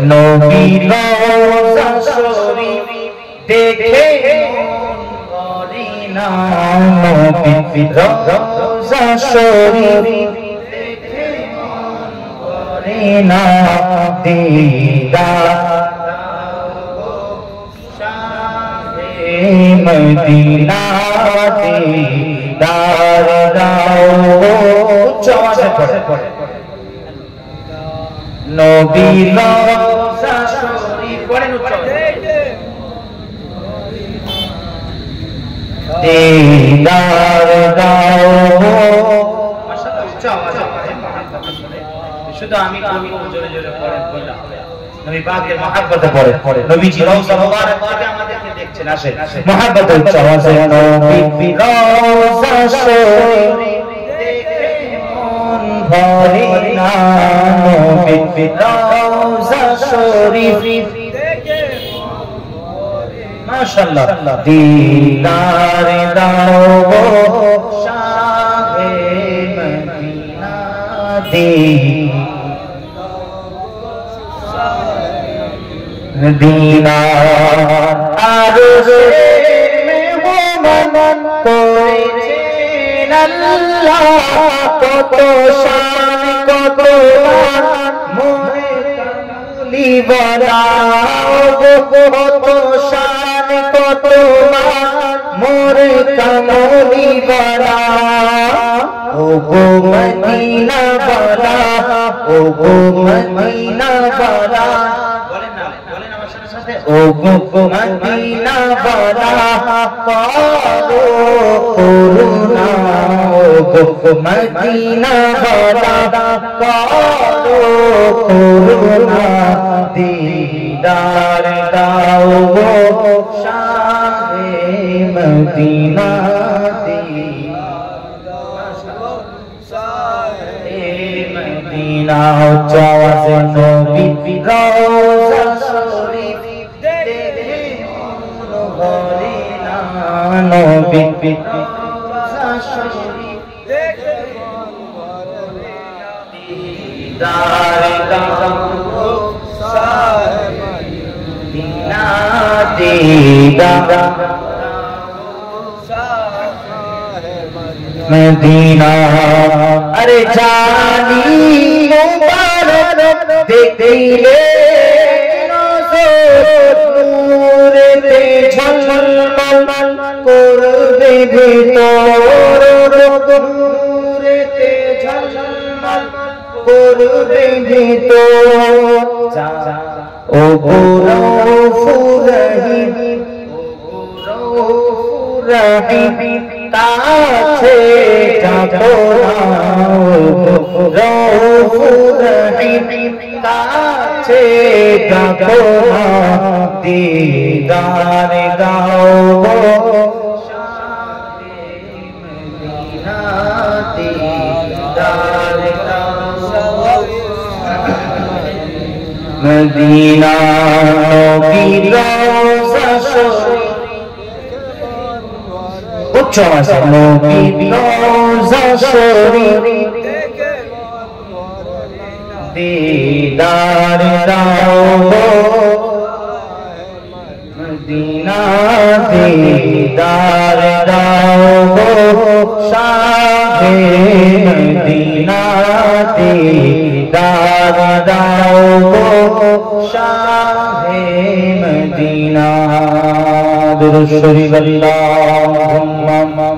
নবীর রওজা শরীফ দেখে মন ভরে না, নবীর রওজা শরীফ দেখে মন ভরে না, দিদার শাহে মদিনা দিদার দাও। উচ্চ আওয়াজে পড়ে নবীর রওজা শরীফ পড়েন উচ্চ দিদার দাও। মাশাআল্লাহ উচ্চ আওয়াজে পড়েন, শুধু আমি জোরে জোরে পড়েন বললাম। নবী পাকের মহব্বতে পড়ে, নবীজি রওজা মুবারক থেকে আমাদেরকে দেখছেন। আসেন মহব্বতে উচ্চ আওয়াজে নবীর রওজা শরীফ দেখে মন ভরে না, নবীর রওজা শরীফ দেখে মন ভরে না। মাশাআল্লাহ দিদার দাও শাহে মদিনা মদিনা আরশে মেহমান করেছেন আল্লাহ, কত শান কত মান মোরে কামলি বলা, কত শান কত মান মোরে কামলি বলা। ও গো মদিনা বালা, ও গো মদিনা বালা, ও গো মদিনা বালা করো করুণা, ও গো মদিনা বালা করো করুণা, দিদার দাও শাহে মদিনা মদিনা। চাওয়াজে নবীর রওজা শরীফ দেখে মন ভরে না, নবীর রওজা শরীফ দেখে মন ভরে না, দিদার দাও শাহে মদিনা দিদার মদিনা। আরে জানি মুবারক দেখিলে নূরেতে ঝলমল করবে ভিতর, নূরেতে ঝলমল করবে ভিতর। ও গো রউফুর রহিম, ও গো রউফুর রহিম কাছে যাবো না, রউফুর রহিম কাছে যাবো না, দিদার দাও শাহে মদিনা দিদার দাও মদিনা। নবীর রওজা শরীফ উচ্চ আওয়াজে নবীর রওজা শরীফ দেখে দিদার দাও মদিনা দিদার দাও শাহে মদিনা দিদার দাও শাহে মদিনা। দুরূদ শরীফ আল্লাহুম্মা